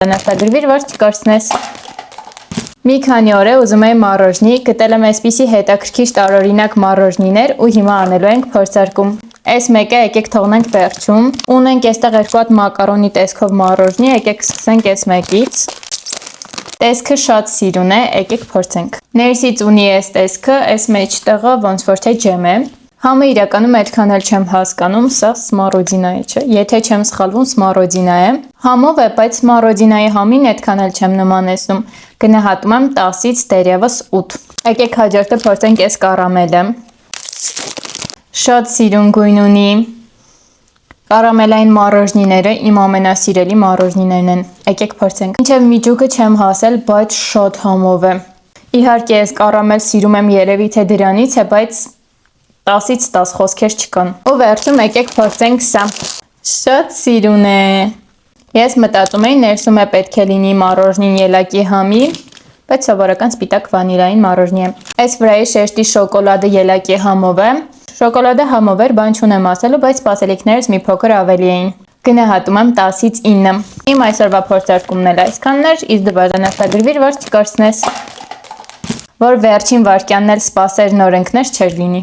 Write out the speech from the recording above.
Նկատագրվիր, որ չկորցնես։ Մի քանի օր է ուզում եմ մառոժնի, գտել եմ այսպիսի հետաքրքիր տարօրինակ մառոժնիներ ու հիմա անելու ենք փորձարկում։ Այս մեկը եկեք թողնենք վերջում։ Ունենք այստեղ երկու հատ մակարոնի տեսքով մառոժնի, եկեք սկսենք այս մեկից։ Տեսքը շատ սիրուն է, եկեք փորձենք։ Ներսից ունի այս տեսքը, այս մեջտեղը ոնց որ թե ջեմ է։ Համը իրականում այդքան էլ չեմ հասկանում, սա սմարոդինա է, չէ։ Եթե չեմ սխալվում, սմարոդինա է։ Համով է, բայց սմարոդինայի համին այդքան էլ չեմ նմանեցնում։ Գնահատում եմ 10-ից դեռևս 8։ Եկեք հաջորդը փորձենք այս կարամելը։ Շատ սիրուն գույն ունի։ Կարամելային մառոժնիները իմ ամենասիրելի մառոժնիներն են։ Եկեք փորձենք։ Մինչև միջուկը չեմ հասել, բայց շատ համով է։ Իհարկե, այս կարամել սիրում եմ երևի թե դրանից է, բայց 10-ից 10 խոսքեր չկան։ Ու վերջում եկեք փորձենք սա։ Շատ սիրուն է։ Ես մտածում էի ներսում է պետք է լինի մառոժնին ելակի համի, բայց սովորական սպիտակ վանիլային մառոժնի է։ Այս վրայի շեշտի շոկոլադը ելակի համով է։ Շոկոլադը համով էր, բան չունեմ ասելու, բայց սպասելիքներս մի փոքր ավելի էին։ Գնահատում եմ 10-ից 9։ Իմ այսօրվա փորձարկումն էլ այսքանն էր, իսկ դու բաժանորդագրվիր, որ չկորցնես, որ վերջին վայրկյանն էլ սպասեր նորընկներ չեր լինի։